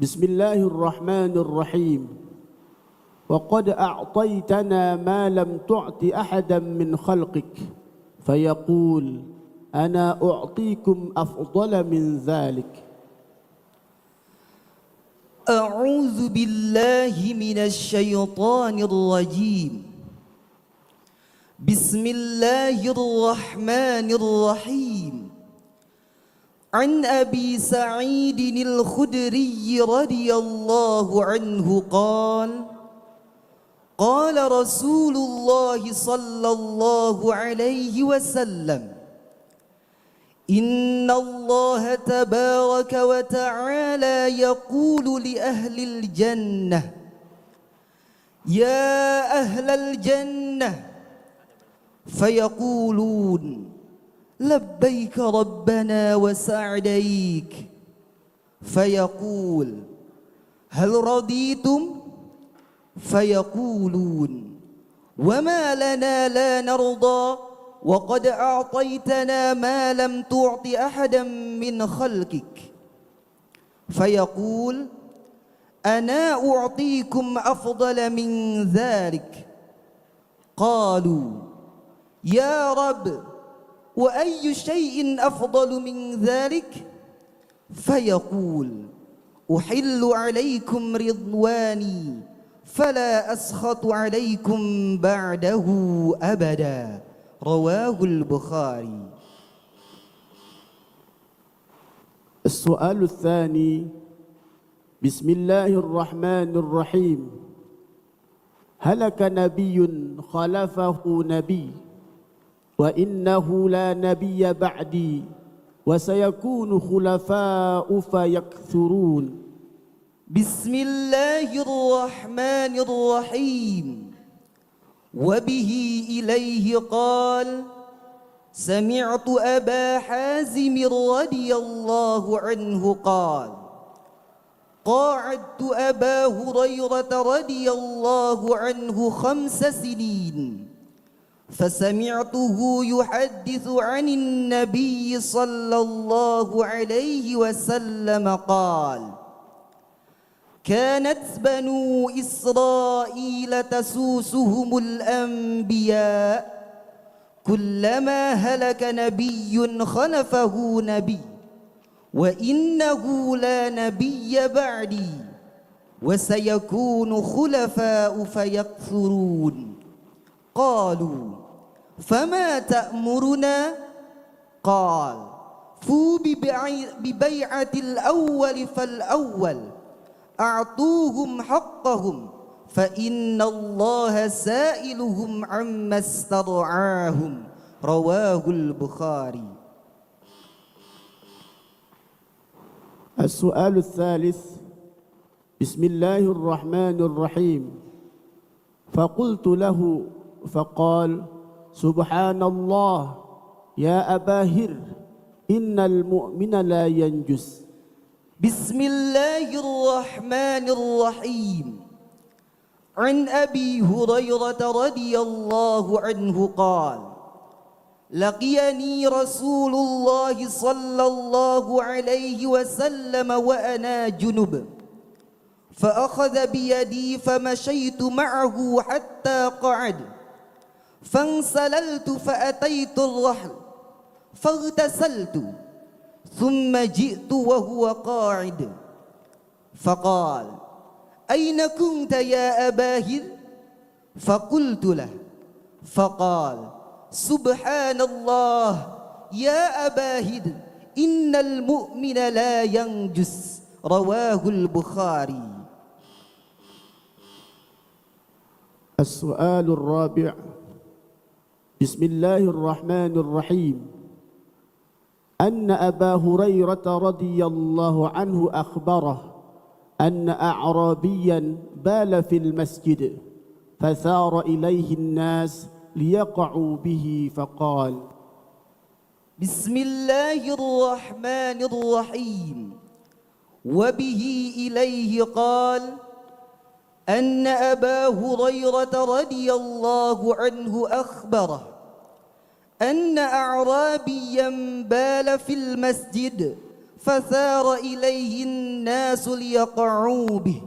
بسم الله الرحمن الرحيم وقد أعطيتنا ما لم تعط أحدا من خلقك فيقول أنا أعطيكم أفضل من ذلك. أعوذ بالله من الشيطان الرجيم. بسم الله الرحمن الرحيم. عن أبي سعيد الخدري رضي الله عنه قال قال رسول الله صلى الله عليه وسلم إن الله تبارك وتعالى يقول لأهل الجنة يا أهل الجنة فيقولون لبيك ربنا وسعديك فيقول هل رضيتم فيقولون وما لنا لا نرضى وقد أعطيتنا ما لم تعط أحدا من خلقك فيقول أنا أعطيكم أفضل من ذلك. قالوا يا رب وأي شيء أفضل من ذلك؟ فيقول أحل عليكم رضواني فلا أسخط عليكم بعده أبدا. رواه البخاري. السؤال الثاني: بسم الله الرحمن الرحيم. هلك نبي خلفه نبي وإنه لا نبي بعدي وسيكون خلفاء فيكثرون. بسم الله الرحمن الرحيم. وبه إليه قال سمعت أبا حازم رضي الله عنه قال قاعدت أبا هريرة رضي الله عنه 5 سنين فسمعته يحدث عن النبي صلى الله عليه وسلم قال كانت بنو إسرائيل تسوسهم الأنبياء كلما هلك نبي خلفه نبي وإنه لا نبي بعدي وسيكون خلفاء فيكثرون. قالوا فما تأمرنا؟ قال فو ببيعة الأول فالأول أعطوهم حقهم فإن الله سائلهم عما استرعاهم. رواه البخاري. السؤال الثالث: بسم الله الرحمن الرحيم. فقلت له فقال سبحان الله يا أبا هر إن المؤمن لا ينجس. بسم الله الرحمن الرحيم. عن أبي هريرة رضي الله عنه قال لقيني رسول الله صلى الله عليه وسلم وأنا جنب فأخذ بيدي فمشيت معه حتى قعد فانسللت فأتيت الرحل فاغتسلت ثم جئت وهو قاعد فقال أين كنت يا أبا هر؟ فقلت له فقال سبحان الله يا أبا هر إن المؤمن لا ينجس. رواه البخاري. السؤال الرابع: بسم الله الرحمن الرحيم. أن أبا هريرة رضي الله عنه أخبره أن أعرابيا بال في المسجد فثار إليه الناس ليقعوا به فقال بسم الله الرحمن الرحيم. وبه إليه قال أن أبا هريرة رضي الله عنه أخبره أن أعرابيا بال في المسجد فثار إليه الناس ليقعوا به،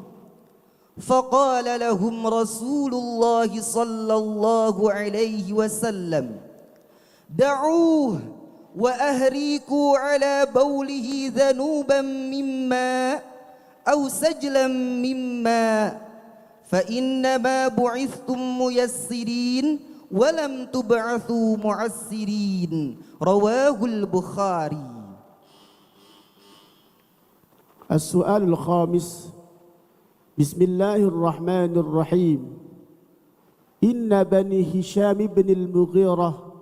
فقال لهم رسول الله صلى الله عليه وسلم: دعوه وأهريكوا على بوله ذنوبا من ماء أو سجلا من ماء، فإنما بعثتم ميسرين ولم تبعثوا معسرين. رواه البخاري. السؤال الخامس: بسم الله الرحمن الرحيم. إن بني هشام بن المغيرة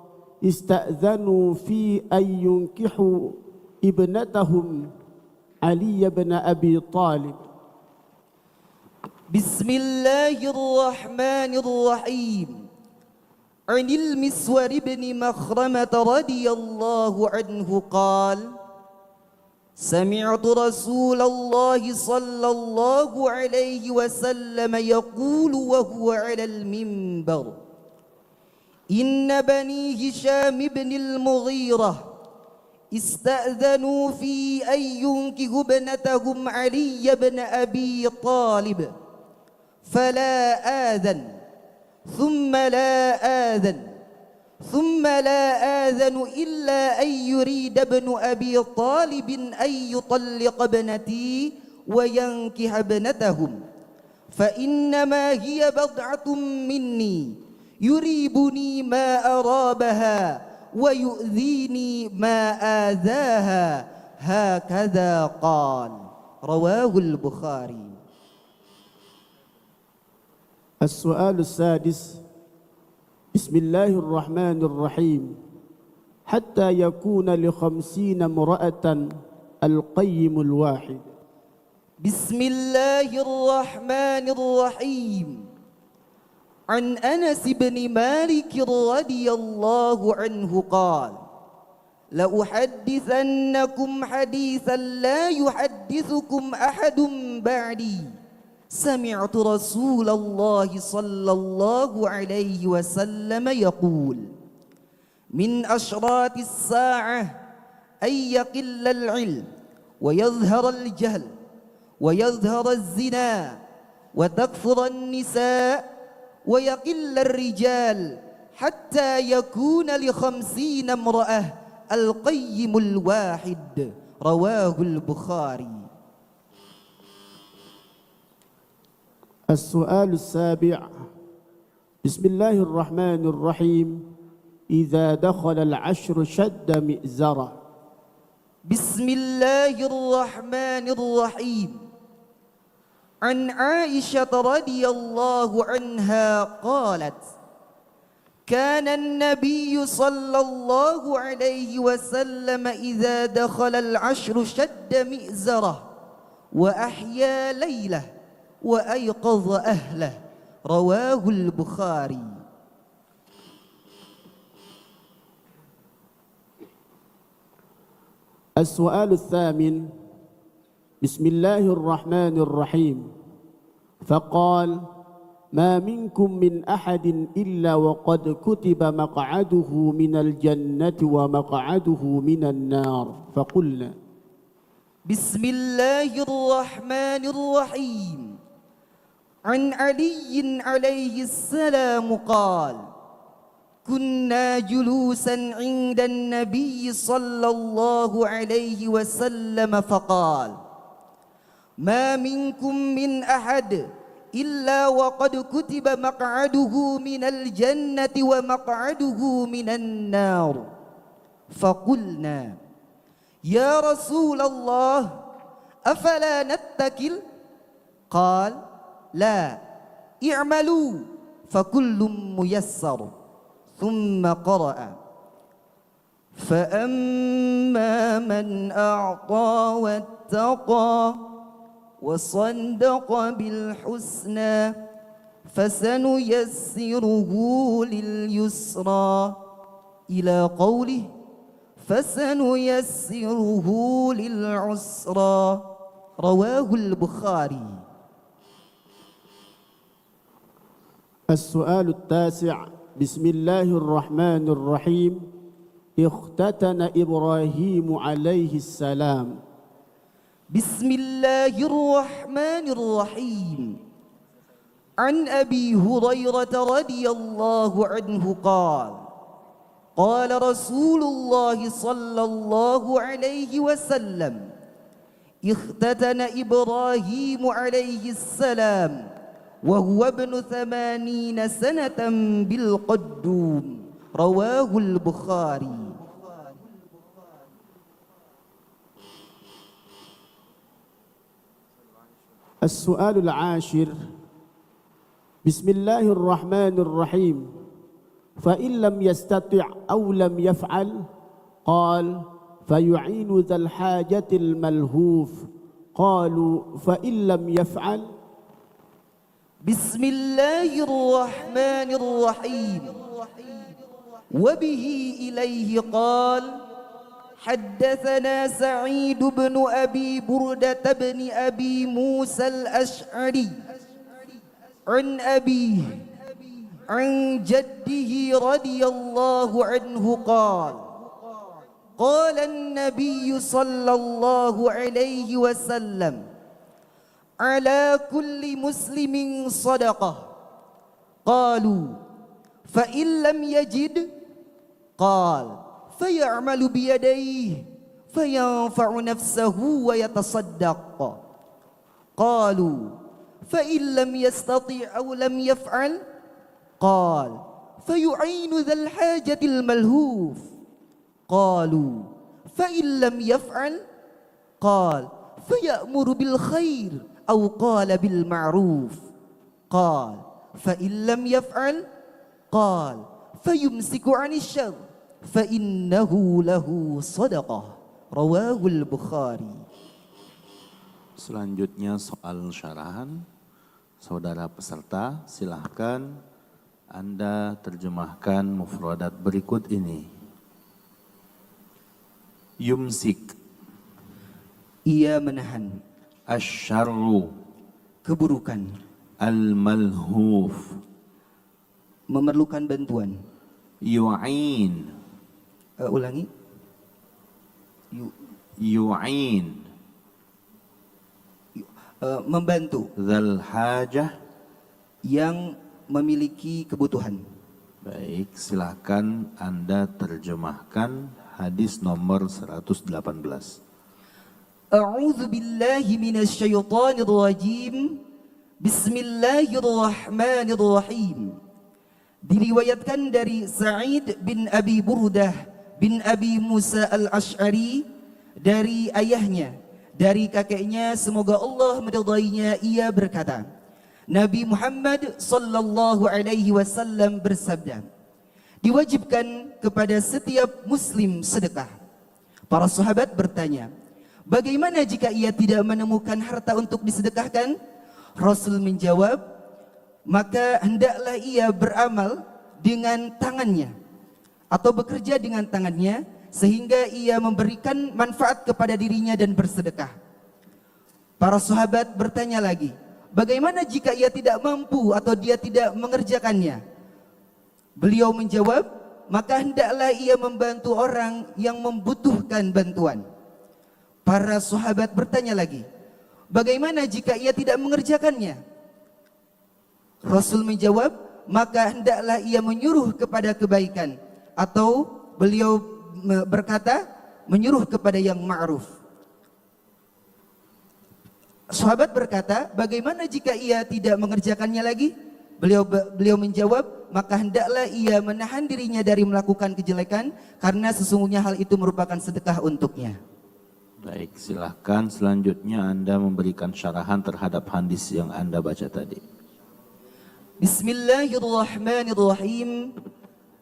استأذنوا في أن ينكحوا ابنتهم علي بن أبي طالب. بسم الله الرحمن الرحيم. عن المسور بن مخرمة رضي الله عنه قال: سمعت رسول الله صلى الله عليه وسلم يقول وهو على المنبر: إن بني هشام بن المغيرة استأذنوا في أن ينكحوا ابنتهم علي بن أبي طالب، فلا آذن ثم لا آذن ثم لا آذن إلا أن يريد ابن أبي طالب أن يطلق ابنتي وينكح ابنتهم، فإنما هي بضعة مني يريبني ما أرابها ويؤذيني ما آذاها، هكذا قال. رواه البخاري. السؤال السادس: بسم الله الرحمن الرحيم. حتى يكون ل50 امرأة القيم الواحد. بسم الله الرحمن الرحيم. عن أنس بن مالك رضي الله عنه قال: لأحدثنكم حديثا لا يحدثكم أحد بعدي، سمعت رسول الله صلى الله عليه وسلم يقول: من أشراط الساعة أن يقل العلم ويظهر الجهل ويظهر الزنا وتكثر النساء ويقل الرجال، حتى يكون ل50 امرأة القيم الواحد. رواه البخاري. السؤال السابع: بسم الله الرحمن الرحيم. إذا دخل العشر شد مئزرة. بسم الله الرحمن الرحيم. عن عائشة رضي الله عنها قالت: كان النبي صلى الله عليه وسلم إذا دخل العشر شد مئزره وأحيا ليله وأيقظ أهله. رواه البخاري. السؤال الثامن: بسم الله الرحمن الرحيم. فقال: ما منكم من أحد إلا وقد كتب مقعده من الجنة ومقعده من النار. فقلنا: بسم الله الرحمن الرحيم. عن علي عليه السلام قال: كنا جلوسا عند النبي صلى الله عليه وسلم فقال: ما منكم من أحد إلا وقد كتب مقعده من الجنة ومقعده من النار. فقلنا: يا رسول الله أفلا نتكل؟ قال: لا، اعملوا فكل ميسر. ثم قرأ: فأما من أعطى واتقى وصدق بالحسنى فسنيسره لليسرى، إلى قوله: فسنيسره للعسرى. رواه البخاري. السؤال التاسع: بسم الله الرحمن الرحيم. اختتن إبراهيم عليه السلام Bismillahirrahmanirrahim. An Abi Hurairah radhiyallahu anhu qala qala Rasulullah sallallahu alaihi wasallam اختتن إبراهيم عليه السلام وهو ابن 80 سنة بالقدوم رواه البخاري. السؤال العاشر بسم الله الرحمن الرحيم فإن لم يستطع أو لم يفعل قال فيعين ذا الحاجة الملهوف قالوا فإن لم يفعل بسم الله الرحمن الرحيم وبه إليه قال حدثنا سعيد بن أبي بردة بن أبي موسى الأشعري عن أبيه عن جده رضي الله عنه قال قال النبي صلى الله عليه وسلم على كل مسلم صدقة قالوا فإن لم يجد قال فيعمل بيديه فينفع نفسه ويتصدق قالوا فإن لم يستطع أو لم يفعل قال فيعين ذا الحاجة الملهوف قالوا فإن لم يفعل قال فيأمر بالخير أو قال بالمعروف قال فإن لم يفعل قال فيمسك عن الشر فإنه له صدقة رواه البخاري. Selanjutnya soal syarahan. Saudara peserta, silahkan Anda terjemahkan mufradat berikut ini. Yumsik, Ia menahan. asyarru, Keburukan. al-malhuf, Memerlukan bantuan. yu'in, Ulangi. yu'in, Membantu. dzal hajah. Yang memiliki kebutuhan. Baik, silahkan Anda terjemahkan hadis nomor 118. A'udzu billahi minasy syaithanir rajim. Bismillahirrahmanirrahim. Diriwayatkan dari Sa'id bin Abi Burdah bin Abi Musa al-Ash'ari dari ayahnya, dari kakeknya, semoga Allah meridainya, ia berkata, Nabi Muhammad sallallahu alaihi wasallam bersabda, diwajibkan kepada setiap muslim sedekah. Para sahabat bertanya, bagaimana jika ia tidak menemukan harta untuk disedekahkan? Rasul menjawab, maka hendaklah ia beramal dengan tangannya atau bekerja dengan tangannya sehingga ia memberikan manfaat kepada dirinya dan bersedekah. Para sahabat bertanya lagi, bagaimana jika ia tidak mampu atau dia tidak mengerjakannya? Beliau menjawab, maka hendaklah ia membantu orang yang membutuhkan bantuan. Para sahabat bertanya lagi, bagaimana jika ia tidak mengerjakannya? Rasul menjawab, maka hendaklah ia menyuruh kepada kebaikan, atau beliau berkata, menyuruh kepada yang ma'ruf. Sahabat berkata, bagaimana jika ia tidak mengerjakannya lagi? Beliau menjawab, maka hendaklah ia menahan dirinya dari melakukan kejelekan, karena sesungguhnya hal itu merupakan sedekah untuknya. Baik, silahkan selanjutnya Anda memberikan syarahan terhadap hadis yang Anda baca tadi. Bismillahirrahmanirrahim.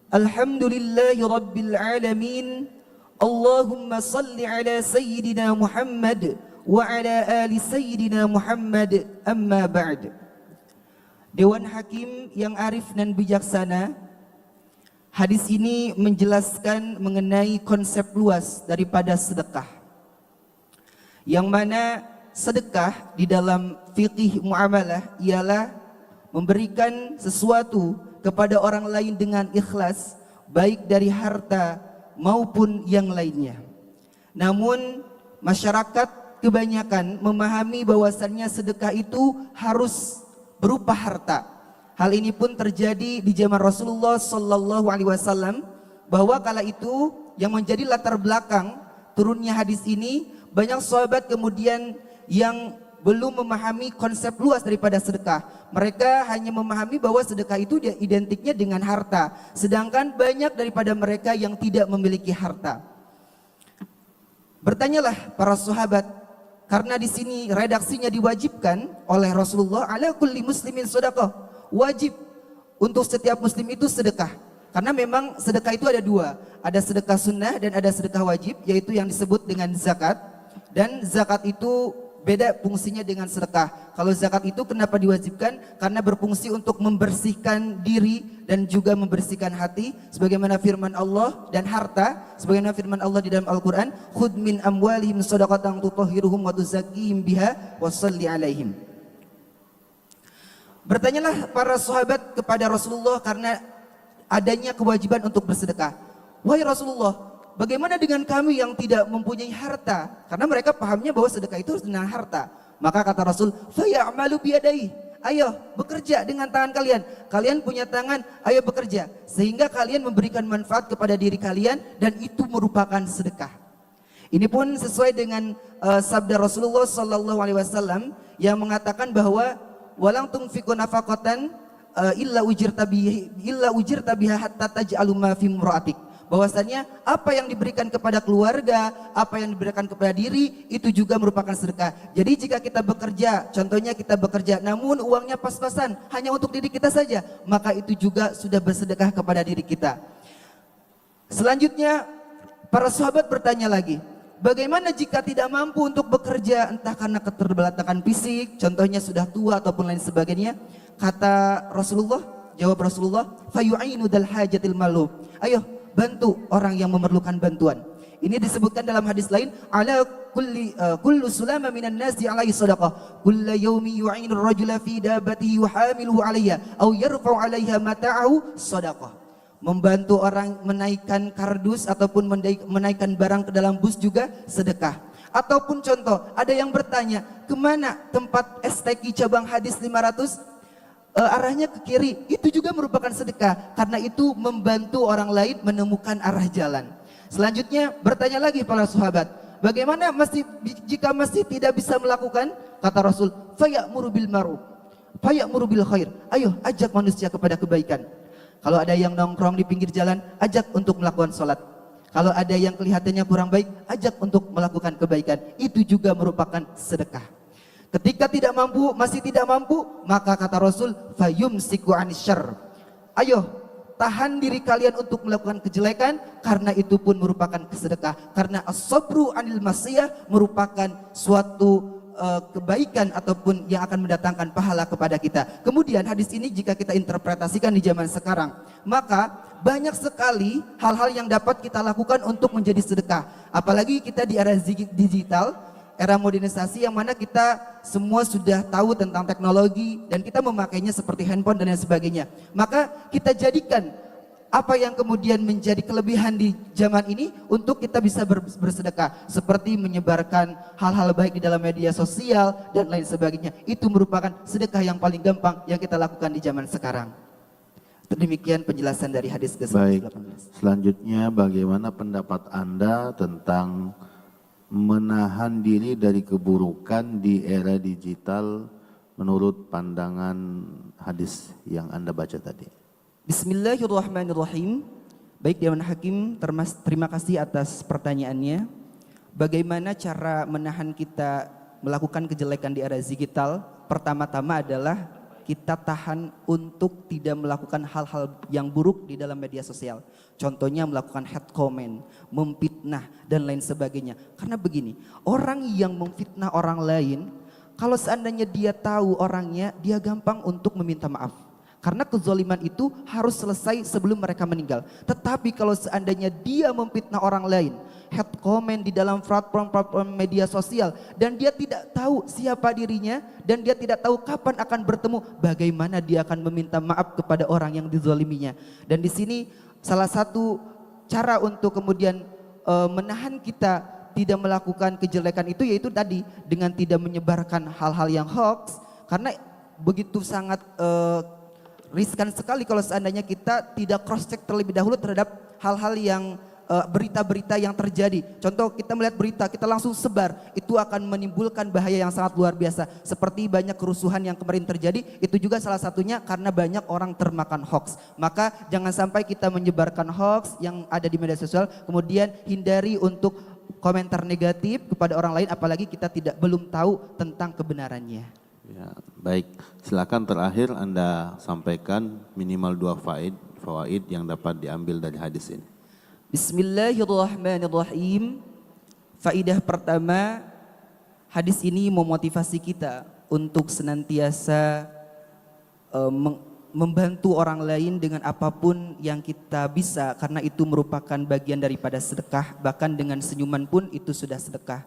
Alhamdulillahi Rabbil Alamin. Allahumma salli ala Sayyidina Muhammad wa ala ali Sayyidina Muhammad, amma ba'd. Dewan Hakim yang arif dan bijaksana, hadis ini menjelaskan mengenai konsep luas daripada sedekah, yang mana sedekah di dalam fikih muamalah ialah memberikan sesuatu kepada orang lain dengan ikhlas, baik dari harta maupun yang lainnya. Namun masyarakat kebanyakan memahami bahwasannya sedekah itu harus berupa harta. Hal ini pun terjadi di zaman Rasulullah Sallallahu Alaihi Wasallam, bahwa kala itu yang menjadi latar belakang turunnya hadis ini, banyak sahabat kemudian yang belum memahami konsep luas daripada sedekah. Mereka hanya memahami bahwa sedekah itu identiknya dengan harta, sedangkan banyak daripada mereka yang tidak memiliki harta. Bertanyalah para sahabat, karena di sini redaksinya diwajibkan oleh Rasulullah, ala kulli muslimin sedekah, wajib untuk setiap muslim itu sedekah. Karena memang sedekah itu ada dua, ada sedekah sunnah dan ada sedekah wajib, yaitu yang disebut dengan zakat. Dan zakat itu beda fungsinya dengan sedekah. Kalau zakat itu kenapa diwajibkan? Karena berfungsi untuk membersihkan diri dan juga membersihkan hati, sebagaimana firman Allah, dan harta sebagaimana firman Allah di dalam Al-Qur'an, khudh min amwalihim shadaqatan tutahhiruhum wa tuzakkihim biha wa shalli alaihim. Bertanyalah para sahabat kepada Rasulullah karena adanya kewajiban untuk bersedekah. Wahai Rasulullah, bagaimana dengan kami yang tidak mempunyai harta? Karena mereka pahamnya bahwa sedekah itu harus dengan harta. Maka kata Rasul, faya'malu biyadaihi. Ayo bekerja dengan tangan kalian. Kalian punya tangan, ayo bekerja. Sehingga kalian memberikan manfaat kepada diri kalian, dan itu merupakan sedekah. Ini pun sesuai dengan sabda Rasulullah Sallallahu Alaihi Wasallam yang mengatakan bahwa walang tunfiqu nafaqatan illa ujirta biha hatta taj'alu ma fi imra'atik. Bahwasanya apa yang diberikan kepada keluarga, apa yang diberikan kepada diri, itu juga merupakan sedekah. Jadi jika kita bekerja, contohnya kita bekerja namun uangnya pas-pasan hanya untuk diri kita saja, maka itu juga sudah bersedekah kepada diri kita. Selanjutnya para sahabat bertanya lagi, bagaimana jika tidak mampu untuk bekerja, entah karena keterbatasan fisik, contohnya sudah tua ataupun lain sebagainya? Kata Rasulullah, jawab Rasulullah, fayu'inu dal hajatil malub. Ayo bantu orang yang memerlukan bantuan. Ini disebutkan dalam hadis lain, ala kullu sulama minan nasi alaihi sadaqah, kullu yaumi yu'inu ar-rajula fi dabatihi yuhamiluhu 'alayha aw yarfa'u 'alayha mata'ahu sadaqah. Membantu orang menaikkan kardus ataupun menaikkan barang ke dalam bus juga sedekah. Ataupun contoh, ada yang bertanya, kemana tempat STQ cabang hadis 500? Arahnya ke kiri, itu juga merupakan sedekah, karena itu membantu orang lain menemukan arah jalan. Selanjutnya bertanya lagi para sahabat, bagaimana jika masih tidak bisa melakukan? Kata Rasul, faya'muru bil ma'ruf, faya'muru bil khair. Ayo ajak manusia kepada kebaikan. Kalau ada yang nongkrong di pinggir jalan, ajak untuk melakukan sholat. Kalau ada yang kelihatannya kurang baik, ajak untuk melakukan kebaikan. Itu juga merupakan sedekah. Ketika tidak mampu, masih tidak mampu, maka kata Rasul, fayumsiku anis syarr. Ayo, tahan diri kalian untuk melakukan kejelekan, karena itu pun merupakan kesedekah. Karena as-sabru anil masiyah merupakan suatu kebaikan ataupun yang akan mendatangkan pahala kepada kita. Kemudian hadis ini jika kita interpretasikan di zaman sekarang, maka banyak sekali hal-hal yang dapat kita lakukan untuk menjadi sedekah. Apalagi kita di era digital, era modernisasi yang mana kita semua sudah tahu tentang teknologi dan kita memakainya seperti handphone dan lain sebagainya. Maka kita jadikan apa yang kemudian menjadi kelebihan di zaman ini untuk kita bisa bersedekah, seperti menyebarkan hal-hal baik di dalam media sosial dan lain sebagainya. Itu merupakan sedekah yang paling gampang yang kita lakukan di zaman sekarang. Demikian penjelasan dari hadis ke-18. Baik, selanjutnya bagaimana pendapat Anda tentang menahan diri dari keburukan di era digital menurut pandangan hadis yang Anda baca tadi? Bismillahirrahmanirrahim. Baik Dewan Hakim, terima kasih atas pertanyaannya. Bagaimana cara menahan kita melakukan kejelekan di era digital? Pertama-tama adalah kita tahan untuk tidak melakukan hal-hal yang buruk di dalam media sosial. Contohnya melakukan hate comment, memfitnah dan lain sebagainya. Karena begini, orang yang memfitnah orang lain, kalau seandainya dia tahu orangnya, dia gampang untuk meminta maaf. Karena kezaliman itu harus selesai sebelum mereka meninggal. Tetapi kalau seandainya dia memfitnah orang lain, hate comment di dalam platform media sosial, dan dia tidak tahu siapa dirinya, dan dia tidak tahu kapan akan bertemu, bagaimana dia akan meminta maaf kepada orang yang dizaliminya. Dan di sini salah satu cara untuk kemudian menahan kita tidak melakukan kejelekan itu yaitu tadi dengan tidak menyebarkan hal-hal yang hoax, karena begitu sangat riskan sekali kalau seandainya kita tidak cross check terlebih dahulu terhadap hal-hal yang berita-berita yang terjadi. Contoh, kita melihat berita, kita langsung sebar, itu akan menimbulkan bahaya yang sangat luar biasa. Seperti banyak kerusuhan yang kemarin terjadi, itu juga salah satunya karena banyak orang termakan hoax. Maka jangan sampai kita menyebarkan hoax yang ada di media sosial, kemudian hindari untuk komentar negatif kepada orang lain, apalagi kita belum tahu tentang kebenarannya. Ya, baik. Silakan terakhir Anda sampaikan minimal 2 fawaid yang dapat diambil dari hadis ini. Bismillahirrahmanirrahim. Faidah pertama, hadis ini memotivasi kita untuk senantiasa membantu orang lain dengan apapun yang kita bisa, karena itu merupakan bagian daripada sedekah, bahkan dengan senyuman pun itu sudah sedekah.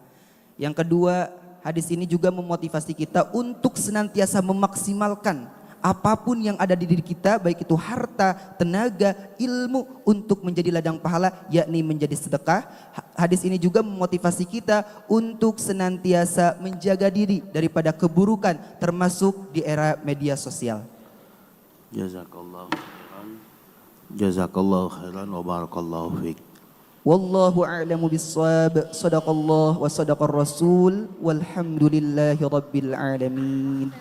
Yang kedua, hadis ini juga memotivasi kita untuk senantiasa memaksimalkan apapun yang ada di diri kita, baik itu harta, tenaga, ilmu, untuk menjadi ladang pahala, yakni menjadi sedekah. Hadis ini juga memotivasi kita untuk senantiasa menjaga diri daripada keburukan, termasuk di era media sosial. Jazakallahu khairan. Jazakallahu khairan wa barakallahu fiik. Wallahu a'lamu bissawab. Shadaqallah wa sadaqar rasul. Walhamdulillahi rabbil alamin.